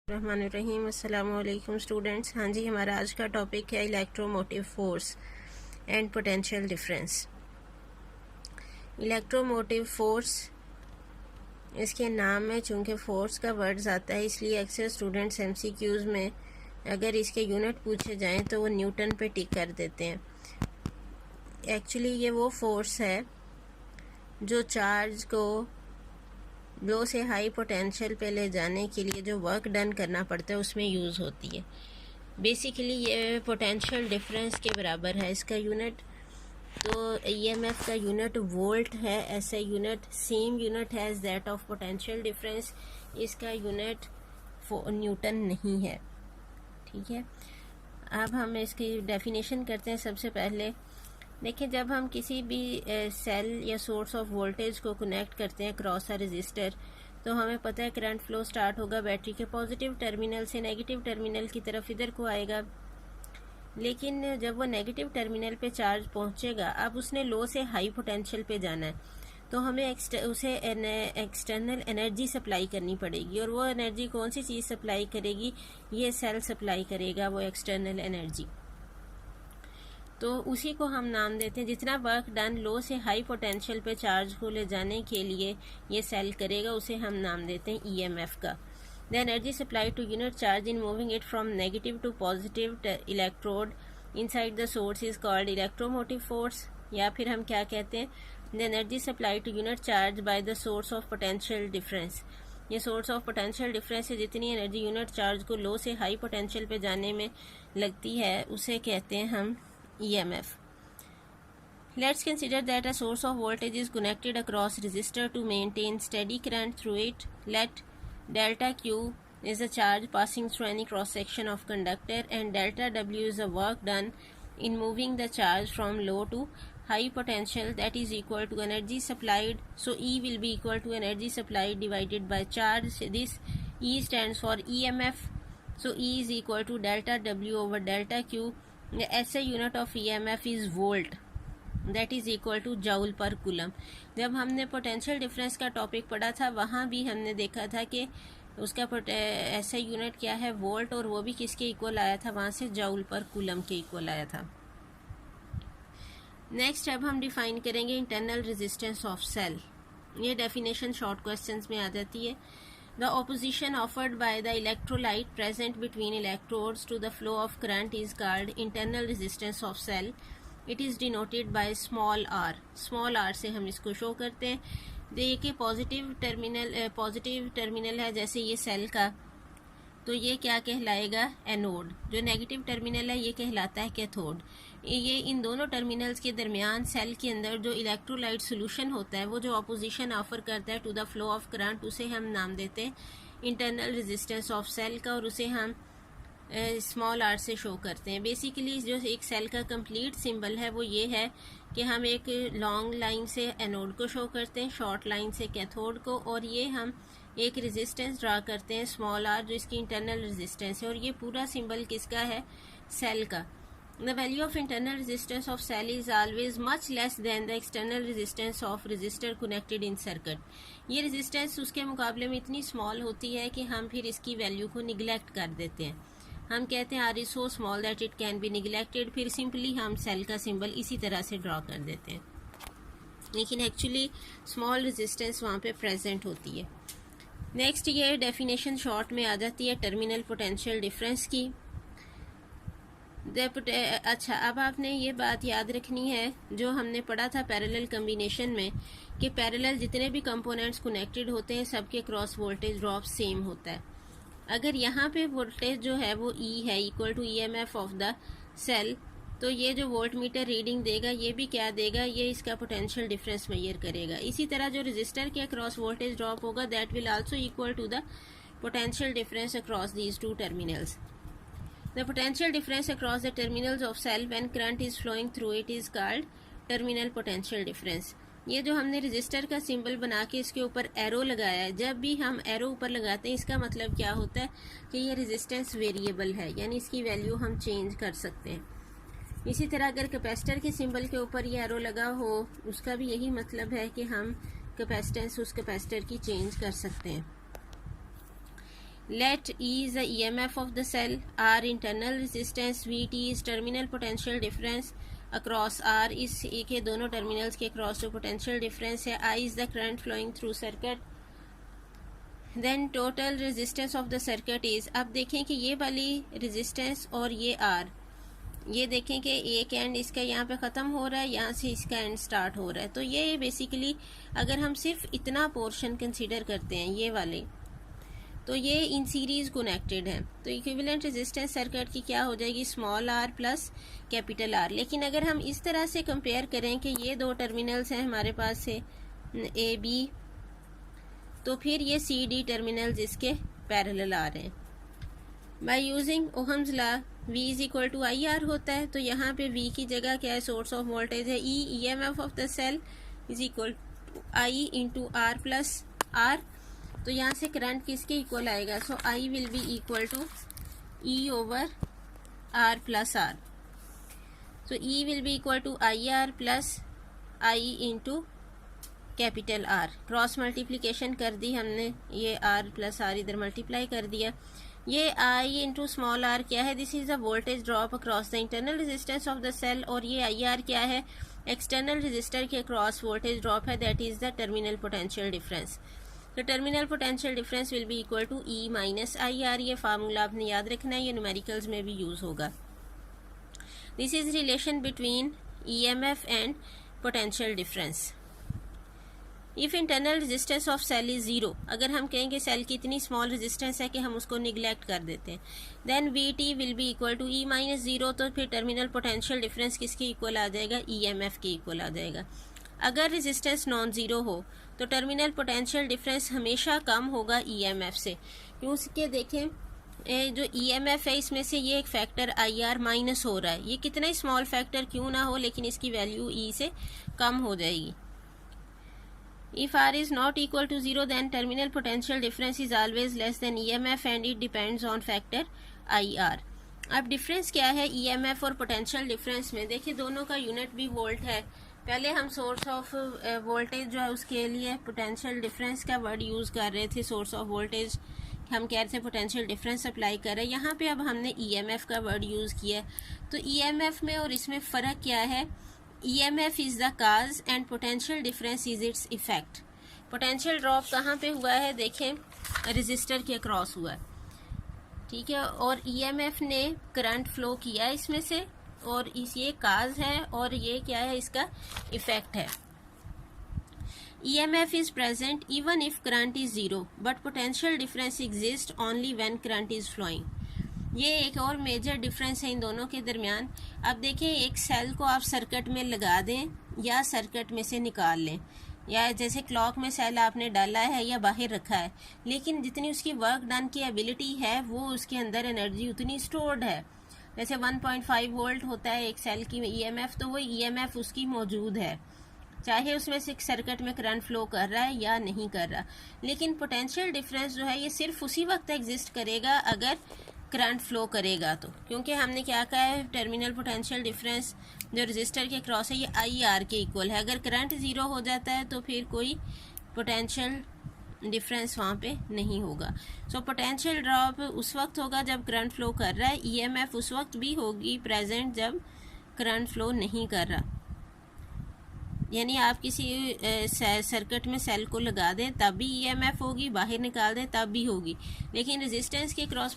रहमानुर्रहीम। अस्सलाम वालेकुम स्टूडेंट्स। हाँ जी, हमारा आज का टॉपिक है electromotive force and potential difference. Electromotive force इसके नाम में चूँकि फोर्स का वर्ड्स आता है, इसलिए अक्सर स्टूडेंट्स एमसीक्यूज़ में अगर इसके यूनिट पूछे जाएं तो वो न्यूटन पे टिक कर देते हैं। एक्चुअली ये वो फोर्स है जो चार्ज को लो से हाई पोटेंशियल पे ले जाने के लिए जो वर्क डन करना पड़ता है उसमें यूज़ होती है। बेसिकली ये पोटेंशियल डिफरेंस के बराबर है। इसका यूनिट तो ईएमएफ का यूनिट वोल्ट है। ऐसा यूनिट सेम यूनिट है as that of potential difference. इसका यूनिट न्यूटन नहीं है। ठीक है, अब हम इसकी डेफिनेशन करते हैं। सबसे पहले देखिए, जब हम किसी भी सेल या सोर्स ऑफ वोल्टेज को कनेक्ट करते हैं क्रॉस अ रजिस्टर, तो हमें पता है करंट फ्लो स्टार्ट होगा बैटरी के पॉजिटिव टर्मिनल से नेगेटिव टर्मिनल की तरफ इधर को आएगा। लेकिन जब वो नेगेटिव टर्मिनल पे चार्ज पहुंचेगा, अब उसने लो से हाई पोटेंशियल पे जाना है, तो हमें उसे एक्सटर्नल एनर्जी सप्लाई करनी पड़ेगी। और वो एनर्जी कौन सी चीज़ सप्लाई करेगी? ये सेल सप्लाई करेगा वो एक्सटर्नल एनर्जी। तो उसी को हम नाम देते हैं, जितना वर्क डन लो से हाई पोटेंशियल पे चार्ज को ले जाने के लिए ये सेल करेगा, उसे हम नाम देते हैं ईएमएफ का। The energy supply to unit charge in moving it from negative to positive electrode inside the source is called electromotive force. या फिर हम क्या कहते हैं, the energy supply to unit charge by the source of potential difference. ये source of potential difference से जितनी energy unit charge को लो से हाई पोटेंशियल पे जाने में लगती है, उसे कहते हैं हम EMF. Let's consider that a source of voltage is connected across resistor to maintain steady current through it. Let delta Q is the charge passing through any cross section of conductor and delta W is the work done in moving the charge from low to high potential, that is equal to energy supplied. So E will be equal to energy supplied divided by charge. This E stands for EMF. So E is equal to delta W over delta Q. The SI unit of EMF is volt, that is equal to joule per coulomb. जब हमने potential difference का topic पढ़ा था, वहाँ भी हमने देखा था कि उसका SI यूनिट क्या है, वोल्ट, और वो भी किसके इक्वल आया था, वहाँ से जूल पर कूलम के इक्वल आया था। नेक्स्ट अब हम डिफाइन करेंगे इंटरनल रेजिस्टेंस ऑफ सेल। ये डेफिनेशन शॉर्ट क्वेश्चंस में आ जाती है। The opposition offered by the electrolyte present between electrodes to the flow of current is called internal resistance of cell. It is denoted by small r. Small r से हम इसको show करते हैं। देखिए, positive terminal है जैसे ये cell का, तो ये क्या कहलाएगा? एनोड। जो नेगेटिव टर्मिनल है ये कहलाता है कैथोड। ये इन दोनों टर्मिनल्स के दरमियान सेल के अंदर जो इलेक्ट्रोलाइट सोल्यूशन होता है, वो जो अपोजिशन ऑफर करता है to the flow of current, उसे हम नाम देते हैं इंटरनल रेजिस्टेंस ऑफ सेल का, और उसे हम स्मॉल आर से शो करते हैं। बेसिकली जो एक सेल का कंप्लीट सिंबल है वो ये है कि हम एक लॉन्ग लाइन से एनोड को शो करते हैं, शॉर्ट लाइन से कैथोड को, और ये हम एक रेजिस्टेंस ड्रा करते हैं स्मॉल आर, जो इसकी इंटरनल रेजिस्टेंस है। और ये पूरा सिंबल किसका है? सेल का। The value of internal resistance of cell is always much less than the external resistance of resistor connected in circuit. ये रेजिस्टेंस उसके मुकाबले में इतनी स्मॉल होती है कि हम फिर इसकी वैल्यू को निगलेक्ट कर देते हैं। हम कहते हैं R is so small that it can be neglected, फिर सिंपली हम सेल का सिंबल इसी तरह से ड्रॉ कर देते हैं, लेकिन एक्चुअली स्मॉल रेजिस्टेंस वहाँ पे प्रेजेंट होती है। नेक्स्ट ये डेफिनेशन शॉर्ट में आ जाती है टर्मिनल पोटेंशियल डिफरेंस की। अच्छा, अब आपने ये बात याद रखनी है जो हमने पढ़ा था पैरेलल कम्बिनेशन में, कि पैरेलल जितने भी कंपोनेंट्स कनेक्टेड होते हैं सबके क्रॉस वोल्टेज ड्रॉप सेम होता है। अगर यहाँ पे वोल्टेज जो है वो E है, equal to EMF of the cell, तो ये जो वोल्ट मीटर रीडिंग देगा ये भी क्या देगा? ये इसका पोटेंशियल डिफरेंस मेजर करेगा। इसी तरह जो रेजिस्टर के अक्रॉस वोल्टेज ड्रॉप होगा, that will also equal to the potential difference across these two terminals. The potential difference across the terminals of cell when current is flowing through it is called terminal potential difference. ये जो हमने register का symbol बना के इसके ऊपर arrow लगाया है, जब भी हम एरो ऊपर लगाते हैं इसका मतलब क्या होता है कि ये रेजिस्टेंस वेरिएबल है, यानी इसकी वैल्यू हम चेंज कर सकते हैं। इसी तरह अगर कैपेसिटर के सिंबल के ऊपर ये एरो लगा हो, उसका भी यही मतलब है कि हम कैपेसिटेंस उस कैपेसिटर की चेंज कर सकते हैं। Let E is the EMF of the cell, R internal resistance, VT is terminal potential difference across R इस E के दोनों टर्मिनल्स के क्रॉस जो पोटेंशियल डिफरेंस है, I is the current flowing through circuit, then total resistance of the circuit is, अब देखें कि ये वाली resistance और ये R, ये देखें कि एक एंड इसका यहाँ पे ख़त्म हो रहा है, यहाँ से इसका एंड स्टार्ट हो रहा है, तो ये बेसिकली अगर हम सिर्फ इतना पोर्शन कंसीडर करते हैं ये वाले, तो ये इन सीरीज़ कनेक्टेड है, तो इक्विवेलेंट रेजिस्टेंस सर्किट की क्या हो जाएगी, small R plus capital R. लेकिन अगर हम इस तरह से कंपेयर करें कि ये दो टर्मिनल्स हैं हमारे पास से ए बी, तो फिर ये सी डी टर्मिनल इसके पैरेलल आ रहे हैं। By using Ohm's law V is equal to I R होता है, तो यहाँ पे V की जगह क्या है, सोर्स ऑफ वोल्टेज है, E M F of the cell is equal to I into R plus R, तो यहाँ से करंट किसके इक्वल आएगा, so I will be equal to E over R plus R, so E will be equal to IR plus I into capital R, cross multiplication कर दी हमने, ये R plus R इधर मल्टीप्लाई कर दिया, ये I इंटू स्मॉल r क्या है, this is the voltage drop across the internal resistance of the cell, और ये IR क्या है, एक्सटर्नल रेजिस्टर के क्रॉस वोल्टेज ड्रॉप है, that is the terminal potential difference. तो terminal potential difference will be equal to E minus IR, ये formula आपने याद रखना है, ये न्यूमेरिकल्स में भी यूज़ होगा। This is relation between EMF and potential difference. If internal resistance of cell is 0, अगर हम कहेंगे सेल की इतनी स्मॉल रेजिस्टेंस है कि हम उसको निगलेक्ट कर देते हैं, then VT will be equal to E minus 0, तो फिर टर्मिनल पोटेंशियल डिफरेंस किसके इक्वल आ जाएगा, EMF के इक्वल आ जाएगा। अगर रेजिस्टेंस नॉन ज़ीरो हो तो टर्मिनल पोटेंशियल डिफरेंस हमेशा कम होगा EMF से, क्योंकि देखें जो EMF है इसमें से ये एक फैक्टर IR माइनस हो रहा है, ये कितना ही स्मॉल फैक्टर क्यों ना हो लेकिन इसकी वैल्यू E से कम हो जाएगी। If R is not equal to 0 then terminal potential difference is always less than EMF and it depends on factor IR। अब डिफरेंस क्या है EMF और पोटेंशियल डिफरेंस में, देखिए दोनों का यूनिट भी वोल्ट है। पहले हम सोर्स ऑफ वोल्टेज जो है उसके लिए पोटेंशियल डिफरेंस का वर्ड यूज़ कर रहे थे, सोर्स ऑफ वोल्टेज हम कह रहे थे पोटेंशियल डिफरेंस अप्लाई कर रहे हैं, यहाँ पे अब हमने EMF का वर्ड यूज़ किया। तो EMF में और इसमें फ़र्क क्या है, EMF is the cause and potential difference is it's effect. Potential drop कहाँ पे हुआ है, देखें रजिस्टर के अक्रॉस हुआ है, ठीक है, और EMF ने करंट फ्लो किया इसमें से, और इस ये काज है और ये क्या है, इसका इफ़ेक्ट है। EMF is present even if current is zero, but potential difference exists only when current is flowing। ये एक और मेजर डिफरेंस है इन दोनों के दरमियान। अब देखें एक सेल को आप सर्किट में लगा दें या सर्किट में से निकाल लें, या जैसे क्लॉक में सेल आपने डाला है या बाहर रखा है, लेकिन जितनी उसकी वर्क डन की एबिलिटी है वो उसके अंदर एनर्जी उतनी स्टोर्ड है। जैसे 1.5 वोल्ट होता है एक सेल की EMF, तो वो EMF उसकी मौजूद है, चाहे उसमें से सर्किट में करंट फ्लो कर रहा है या नहीं कर रहा। लेकिन पोटेंशियल डिफरेंस जो है ये सिर्फ उसी वक्त एग्जिस्ट करेगा अगर करंट फ्लो करेगा, तो क्योंकि हमने क्या कहा है, टर्मिनल पोटेंशियल डिफरेंस जो रजिस्टर के क्रॉस है ये IR के इक्वल है। अगर करंट ज़ीरो हो जाता है तो फिर कोई पोटेंशियल डिफरेंस वहाँ पे नहीं होगा। सो पोटेंशियल ड्रॉप उस वक्त होगा जब करंट फ्लो कर रहा है, EMF उस वक्त भी होगी प्रेजेंट जब करंट फ्लो नहीं कर रहा। यानी आप किसी सर्किट में सेल को लगा दें तब भी EMF होगी, बाहर निकाल दें तब भी होगी, लेकिन रेजिस्टेंस के क्रॉस